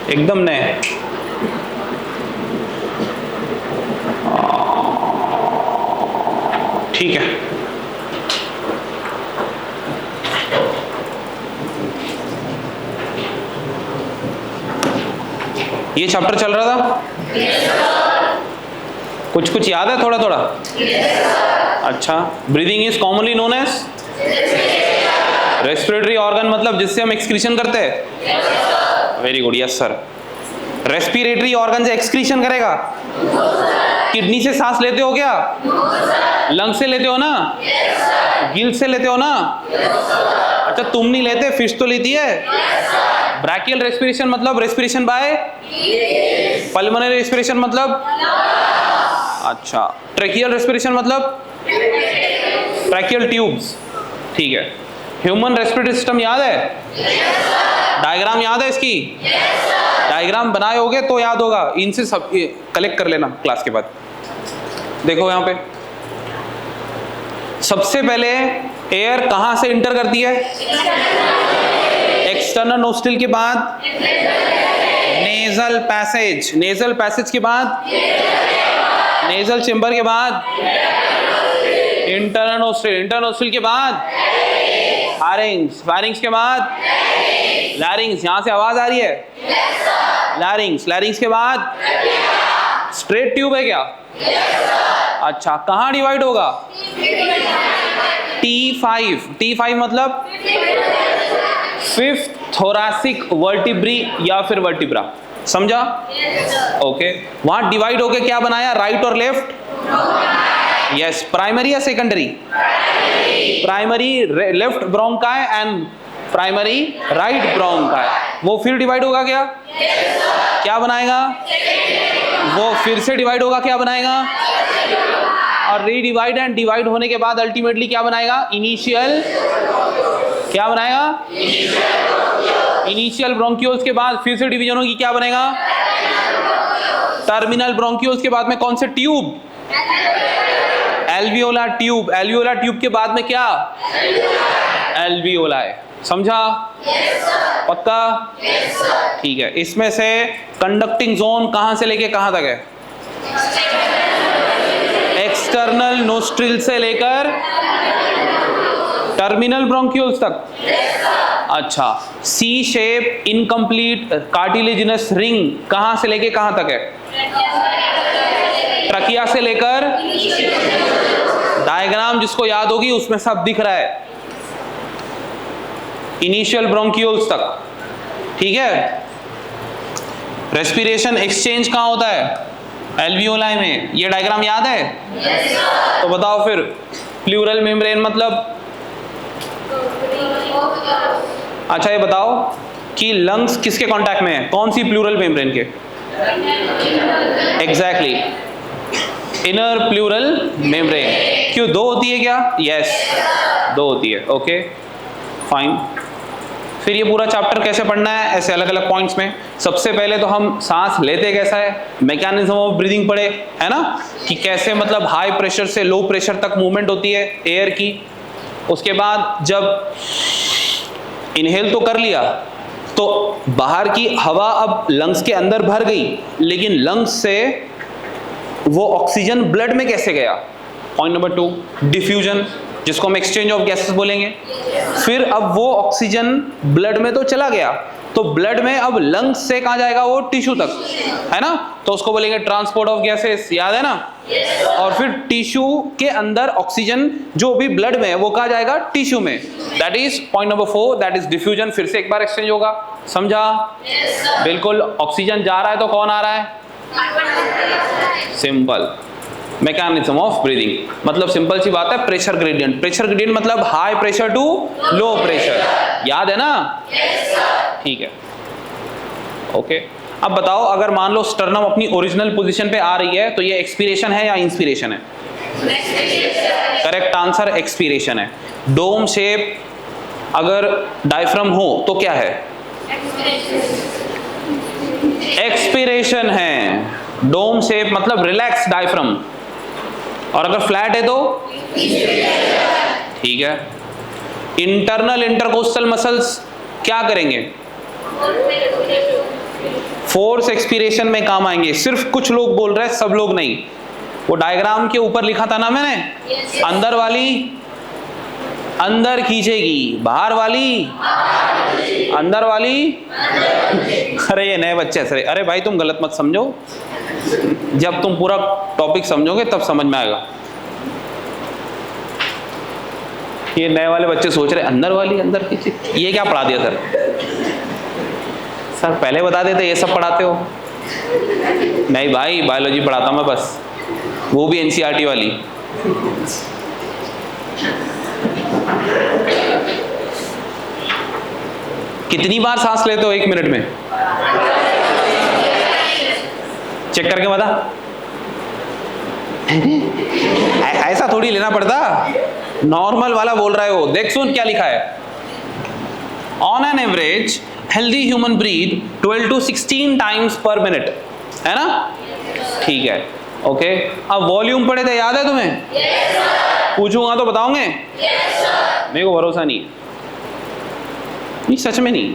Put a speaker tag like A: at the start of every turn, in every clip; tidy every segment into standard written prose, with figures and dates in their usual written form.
A: एकदम नए। ठीक है, ये चैप्टर चल रहा था? कुछ कुछ याद है थोड़ा थोड़ा? अच्छा, breathing is commonly known as respiratory organ, मतलब जिससे हम एक्सक्रीशन करते हैं। Very good, yes sir. Respiratory organ से एक्सक्रीशन करेगा? किडनी से सांस लेते हो क्या? लंग से लेते हो ना? गिल से लेते हो ना? अच्छा, तुम नहीं लेते, फिश तो लेती है। ब्रैकियल रेस्पिरेशन मतलब रेस्पिरेशन बाय, पल्मोनरी रेस्पिरेशन मतलब, अच्छा, ट्रैकियल रेस्पिरेशन मतलब ट्रैकियल ट्यूब्स। ठीक है, ह्यूमन रेस्पिरेटरी सिस्टम याद है? डायग्राम याद है इसकी? डायग्राम बनाए होगे तो याद होगा, इनसे सब कलेक्ट कर लेना क्लास के बाद। देखो यहाँ पे सबसे पहले एयर कहां से इंटर करती है? एक्सटर्नल नोस्ट्रिल के बाद नेजल पैसेज, नेजल पैसेज के बाद नेजल चेंबर के बाद इंटरनल नोस्ट्रिल, इंटरनल नोस्ट्रिल के बाद फारिंग्स, फारिंग्स के बाद लैरिंग्स, यहां से आवाज आ रही है? लैरिंग्स, लैरिंग्स के बाद स्ट्रेट ट्यूब है क्या? अच्छा, कहां डिवाइड होगा? T5, T5 मतलब फिफ्थ थोरैसिक वर्टिब्री या फिर वर्टिब्रा, समझा? ओके, वहां डिवाइड होके क्या बनाया, राइट और लेफ्ट? यस, प्राइमरी या secondary? Primary left bronchi and primary right bronchi, वो फिर डिवाइड होगा क्या? क्या बनाएगा? वो फिर से डिवाइड होगा, क्या बनाएगा? और रीडिवाइड एंड डिवाइड होने के बाद अल्टीमेटली क्या बनाएगा? इनिशियल, क्या बनाएगा? इनिशियल ब्रोंकियोल्स के बाद फिर से डिवीजन होगी, क्या बनेगा? टर्मिनल ब्रोंकियोल्स के बाद में कौन से ट्यूब? एल्वियोला ट्यूब, एल्वियोला ट्यूब के बाद में क्या? एल्वियोलाई, समझा? पक्का? ठीक है, इसमें से कंडक्टिंग जोन कहां से लेके कहां तक है? एक्सटर्नल नोस्ट्रिल से लेकर टर्मिनल ब्रोंकियोल्स तक। अच्छा, सी शेप इनकम्प्लीट कार्टिलेजिनस रिंग कहां से लेके कहां तक है? ट्रकिया से लेकर, डायग्राम जिसको याद होगी उसमें सब दिख रहा है, इनिशियल ब्रोंकियोल्स तक। ठीक है, रेस्पिरेशन एक्सचेंज कहां होता है? एल्वियोलाई में। ये डायग्राम याद है? तो बताओ फिर, प्लूरल मेम्ब्रेन मतलब? अच्छा, ये बताओ कि लंग्स किसके कांटेक्ट में है? कौन सी प्लूरल मेम्ब्रेन के? Exactly, inner pleural membrane. क्यों, दो होती है क्या? यस, दो होती है। Okay fine. फिर ये पूरा चैप्टर कैसे पढ़ना है, ऐसे अलग अलग पॉइंट्स में। सबसे पहले तो हम सांस लेते कैसा है, मैकेनिज्म ऑफ ब्रीदिंग पढ़े, है ना, कि कैसे मतलब हाई प्रेशर से लो प्रेशर तक मूवमेंट होती है एयर की। उसके बाद जब इनहेल तो कर लिया तो बाहर की हवा अब लंग्स के अंदर भर गई, लेकिन लंग्स से वो ऑक्सीजन ब्लड में कैसे गया? पॉइंट नंबर 2, डिफ्यूजन, जिसको हम एक्सचेंज ऑफ गैसेस बोलेंगे। फिर अब वो ऑक्सीजन ब्लड में तो चला गया, तो ब्लड में अब लंग्स से कहां जाएगा? वो टिश्यू तक, है ना, तो उसको बोलेंगे ट्रांसपोर्ट ऑफ गैसेस, याद है ना? और फिर टिश्यू के अंदर ऑक्सीजन जो भी ब्लड में है वो कहां जाएगा? टिश्यू में। That is point number 4, that is diffusion. फिर से एक बार एक्सचेंज होगा, समझा? बिल्कुल, ऑक्सीजन जा रहा है तो कौन आ रहा है? सिंपल, मैकेनिज्म ऑफ ब्रीदिंग मतलब सिंपल सी बात है, प्रेशर ग्रेडियंट। प्रेशर ग्रेडियंट मतलब high pressure to low pressure, याद है ना? ठीक है, ओके। अब बताओ, अगर मान लो स्टर्नम अपनी ओरिजिनल पोजीशन पे आ रही है तो ये एक्सपीरेशन है या इंस्पिरेशन है? करेक्ट आंसर एक्सपीरेशन है। डोम शेप अगर डायफ्राम हो तो क्या है? एक्सपीरेशन है। डोम शेप मतलब रिलैक्स डायफ्राम, और अगर फ्लैट है तो? ठीक है। इंटरनल इंटरकोस्टल मसल्स क्या करेंगे? फोर्स एक्सपीरेशन में काम आएंगे। सिर्फ कुछ लोग बोल रहे हैं, सब लोग नहीं। वो डायग्राम के ऊपर लिखा था ना मैंने, अंदर वाली अंदर खींचेगी, बाहर वाली अंदर वाली। अरे ये नए बच्चे ऐसे, अरे भाई तुम गलत मत समझो, जब तुम पूरा टॉपिक समझोगे तब समझ में आएगा। ये नए वाले बच्चे सोच रहे अंदर वाली अंदर खींचे, ये क्या पढ़ा दिया सर? सर पहले बता देते ये सब पढ़ाते हो। नहीं भाई, बायोलॉजी पढ़ाता हूं मैं बस, वो भी एनसीईआरटी वाली। कितनी बार सांस लेते हो 1 मिनट में? चेक करके बता। ऐसा थोड़ी लेना पड़ता, नॉर्मल वाला बोल रहा है वो। देख सुन क्या लिखा है, on an average healthy human breath 12 to 16 times per minute, है ना? ठीक है, ओके। अब वॉल्यूम पढ़े थे, याद है तुम्हें? पूछूंगा तो बताओगे? मेरे को भरोसा नहीं, नहीं सच में नहीं।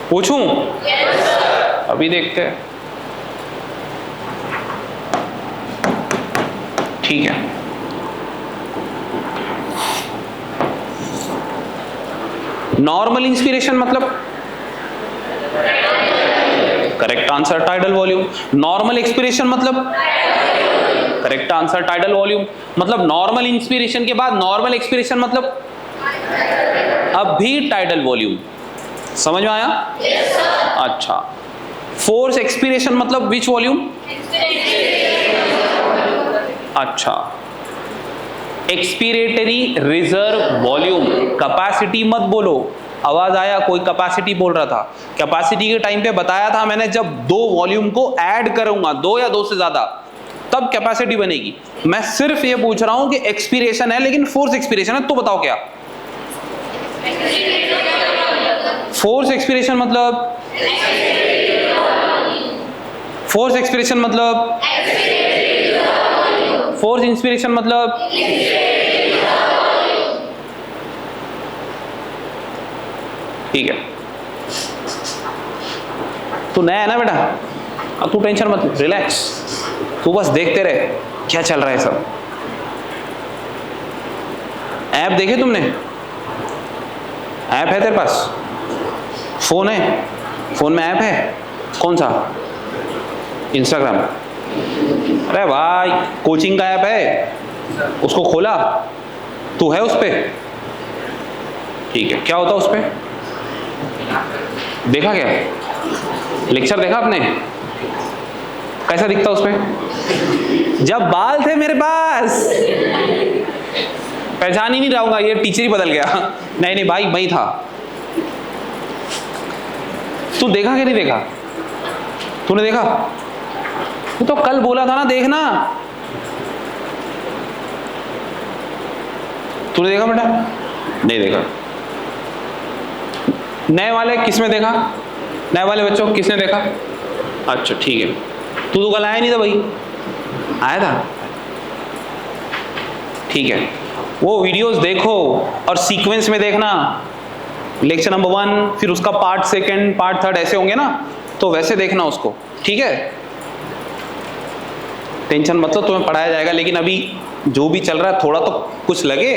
A: पूछूं? अभी देखते हैं। ठीक है, नॉर्मल इंस्पिरेशन मतलब correct answer tidal volume. Normal expiration मतलब करेक्ट आंसर टाइडल वॉल्यूम। मतलब नॉर्मल इंस्पिरेशन के बाद नॉर्मल एक्सपिरेशन मतलब अब भी टाइडल वॉल्यूम। समझ में आया? अच्छा, फोर्स एक्सपिरेशन मतलब विच वॉल्यूम? अच्छा, एक्सपीरेटरी रिजर्व वॉल्यूम। कैपेसिटी मत बोलो, आवाज आया कोई कैपेसिटी बोल रहा था। कैपेसिटी के टाइम पे बताया था मैंने, जब 2 वॉल्यूम को ऐड करूंगा, 2 या 2 से ज्यादा, तब कैपेसिटी बनेगी। मैं सिर्फ ये पूछ रहा हूं कि एक्सपीरेशन है लेकिन फोर्स एक्सपीरेशन है, तो बताओ क्या? फोर्स एक्सपीरेशन मतलब फोर्स एक्सपीरेशन मतलब फोर्स इंस्पिरेशन मतलब ठीक है। तू नया है ना बेटा, अब तू टेंशन मत, रिलैक्स, तू बस देखते रहे क्या चल रहा है सब। ऐप देखे तुमने? ऐप है तेरे पास? फोन है? फोन में ऐप है? कौन सा? इंस्टाग्राम? अरे भाई कोचिंग का ऐप है, उसको खोला? तू है उस पे? ठीक है, क्या होता है उस पे? देखा क्या? लेक्चर देखा आपने? कैसा दिखता उस पे? जब बाल थे मेरे पास, पहचान ही नहीं रहूंगा, ये टीचर ही बदल गया। नहीं नहीं भाई, वही था। तू देखा कि नहीं देखा? तूने देखा? तो कल बोला था ना देखना। तूने देखा बेटा? नहीं देखा। नए वाले किसमें देखा? नए वाले बच्चों किसने देखा? अच्छा ठीक है, तू तो कल आया नहीं था भाई, आया था? ठीक है, वो वीडियोस देखो और सीक्वेंस में देखना। लेक्चर नंबर 1, फिर उसका पार्ट 2, पार्ट 3 ऐसे होंगे ना, तो वैसे देखना उसको, ठीक है? टेंशन मतलब तुम्हें पढ़ाया जाएगा, लेकिन अभी जो भी चल रहा है थोड़ा तो कुछ लगे,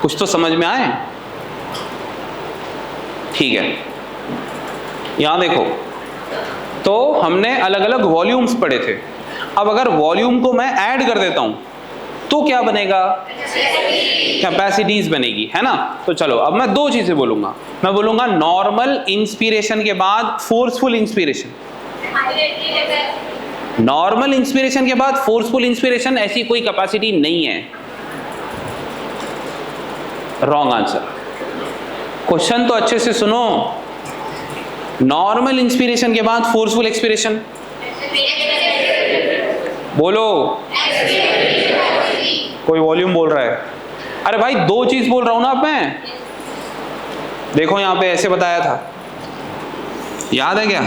A: कुछ तो समझ में आए। ठीक है, यहां देखो, तो हमने अलग अलग वॉल्यूम्स पढ़े थे। अब अगर वॉल्यूम को मैं ऐड कर देता हूं तो क्या बनेगा? कैपेसिटीज बनेगी, है ना? तो चलो अब मैं 2 चीजें बोलूंगा। मैं बोलूंगा नॉर्मल इंस्पिरेशन के बाद फोर्सफुल इंस्पिरेशन। नॉर्मल इंस्पिरेशन के बाद फोर्सफुल इंस्पिरेशन, ऐसी कोई कैपेसिटी नहीं है। Wrong answer. क्वेश्चन तो अच्छे से सुनो। नॉर्मल इंस्पिरेशन के बाद फोर्सफुल एक्सपिरेशन बोलो। कोई वॉल्यूम बोल रहा है? अरे भाई 2 चीज बोल रहा हूं ना मैं। देखो यहां पे ऐसे बताया था, याद है क्या?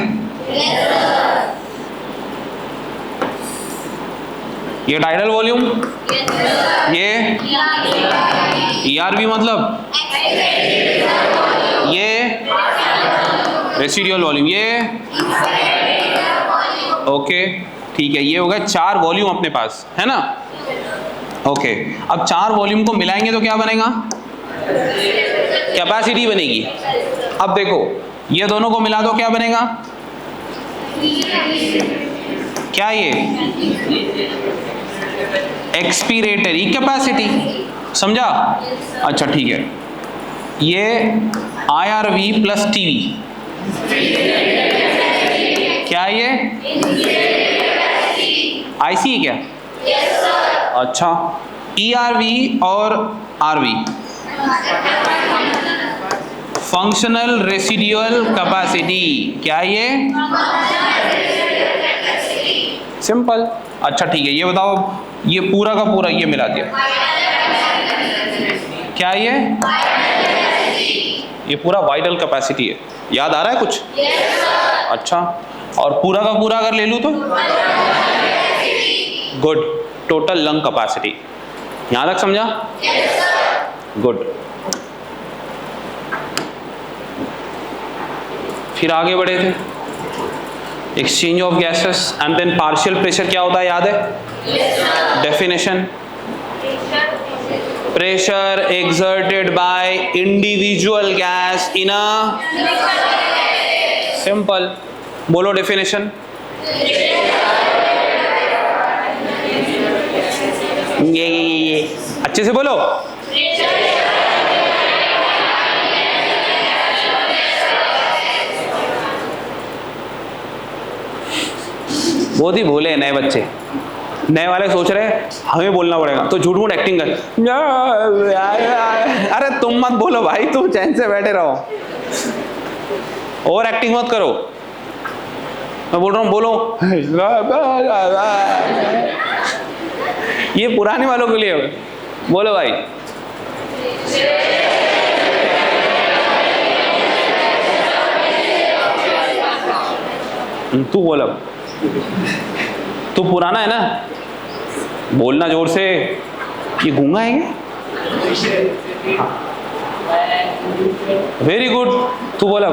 A: ये टाइडल वॉल्यूम, ये ERV मतलब ये रेसिडुअल वॉल्यूम, ये ओके ठीक है, ये हो गए 4 वॉल्यूम अपने पास, है ना। ओके, अब 4 वॉल्यूम को मिलाएंगे तो क्या बनेगा, कैपेसिटी बनेगी। अब देखो ये दोनों को मिला दो क्या बनेगा, क्या ये एक्सपीरेटरी कैपेसिटी, समझा। अच्छा ठीक है, ये IRV प्लस TV क्या ये IC है क्या? अच्छा, ERV और RV फंक्शनल रेसिडुअल कैपेसिटी, क्या ये सिंपल। अच्छा ठीक है, ये बताओ ये पूरा का पूरा ये मिला दिया, क्या ये पूरा वाइटल कैपेसिटी है, याद आ रहा है कुछ? अच्छा, और पूरा का पूरा अगर ले लूं तो गुड, टोटल लंग कैपेसिटी, यहां तक समझा? गुड। फिर आगे बढ़े थे, exchange of gases and then partial pressure क्या होता है, याद है? Definition, pressure exerted by individual gas in a simple, बोलो डेफिनेशन। ये अच्छे से बोलो। बहुत ही भोले हैं नए बच्चे, नए वाले सोच रहे हैं हमें बोलना पड़ेगा तो झूठ मूठ एक्टिंग कर। अरे तुम मत बोलो भाई, तुम चैन से बैठे रहो, और एक्टिंग मत करो। मैं बोल रहा हूँ बोलो। ये पुराने वालों के लिए, बोलो भाई। तू बोलो, तू पुराना है ना, बोलना जोर से। ये गूंगा है क्या? वेरी गुड, तू बोला।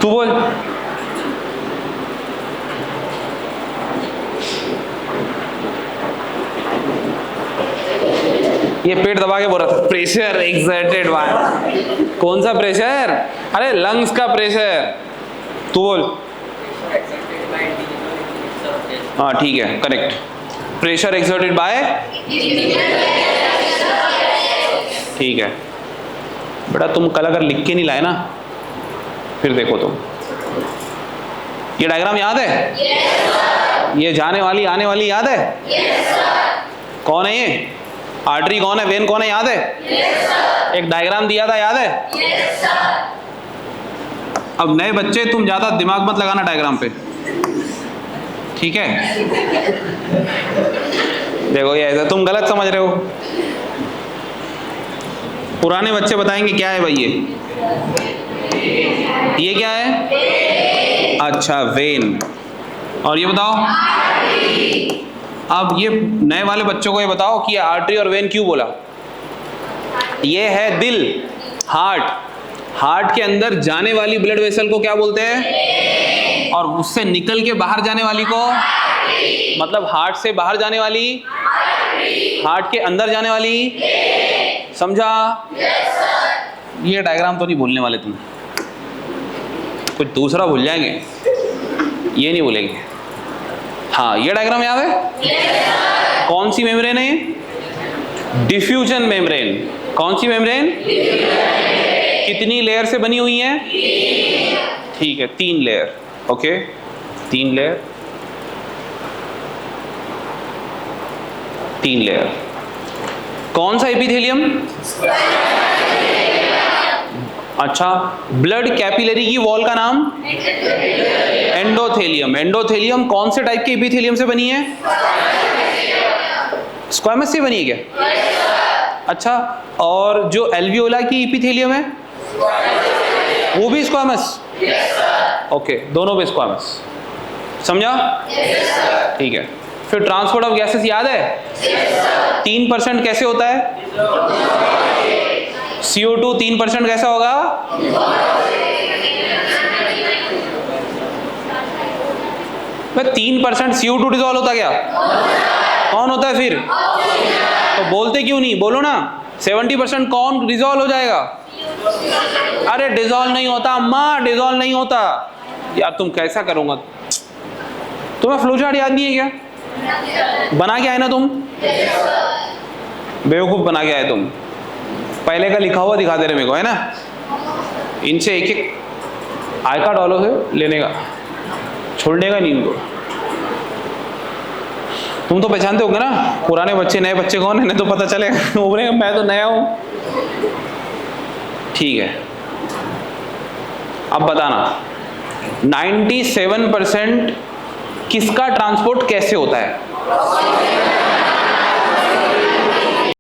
A: तू बोल। ये पेट दबा के बोल रहा था, प्रेशर एक्सर्टेड बाय, कौन सा प्रेशर? अरे लंग्स का प्रेशर। तू बोल। हाँ ठीक है, करेक्ट, प्रेशर एक्सर्टेड बाय, ठीक है बेटा। तुम कल अगर लिख के नहीं लाए ना, फिर देखो तुम। ये डायग्राम याद है? yes, ये जाने वाली आने वाली याद है? yes, कौन है ये? आर्टरी कौन है, वेन कौन है, याद है? yes, एक डायग्राम दिया था, याद है? yes, अब नए बच्चे तुम ज्यादा दिमाग मत लगाना डायग्राम पे, ठीक है? देखो ये ऐसा तुम गलत समझ रहे हो। पुराने बच्चे बताएंगे क्या है भाई ये क्या है? अच्छा वेन। और ये बताओ, अब ये नए वाले बच्चों को ये बताओ कि आर्टरी और वेन क्यों बोला? ये है दिल, हार्ट। हार्ट के अंदर जाने वाली ब्लड वेसल को क्या बोलते हैं? और उससे निकल के बाहर जाने वाली को, मतलब हार्ट से बाहर जाने वाली, हार्ट के अंदर जाने वाली, समझा? ये डायग्राम तो नहीं भूलने वाले तुम, कुछ दूसरा भूल जाएंगे, ये नहीं भूलेंगे। हाँ ये डायग्राम याद है? कौन सी मेम्ब्रेन है? Diffusion membrane. कौन सी मेम्ब्रेन? कितनी लेयर से बनी हुई है? ठीक है, 3 लेयर। Okay, 3 layer, 3 layer. कौन सा एपिथेलियम? अच्छा, ब्लड कैपिलरी की वॉल का नाम? एंडोथेलियम। एंडोथेलियम कौन से टाइप के एपिथेलियम से बनी है? स्क्वामस से बनी है क्या? अच्छा, और जो एल्वियोला की एपिथेलियम है वो भी स्क्वामस? ओके, दोनों भी स्क्वामस, समझा? ठीक है। फिर ट्रांसपोर्ट ऑफ गैसेस याद है? 3% कैसे होता है? CO2 3% कैसा होगा? भाई 3% CO2 डिजोल्व होता क्या? कौन होता है फिर? तो बोलते क्यों नहीं? बोलो ना। 70% कौन डिजोल्व हो जाएगा? अरे डिजोल्व नहीं होता अम्मा, डिजोल्व नहीं होता यार। तुम कैसा करूंगा? तुम्हें फ्लो चार्ट याद नहीं है क्या? बना के आए ना तुम? बेवकूफ बना के आए तुम। पहले का लिखा हुआ दिखा दे रहे मेरे को, है ना? इनसे एक एक आई कार्ड वालों से लेने का, छोड़ने का नहीं इनको। तुम तो पहचानते होगे ना पुराने बच्चे नए बच्चे कौन है, नहीं तो पता चलेगा उभरेगा मैं तो नया हूं। ठीक है, अब बताना 97% किसका ट्रांसपोर्ट कैसे होता है?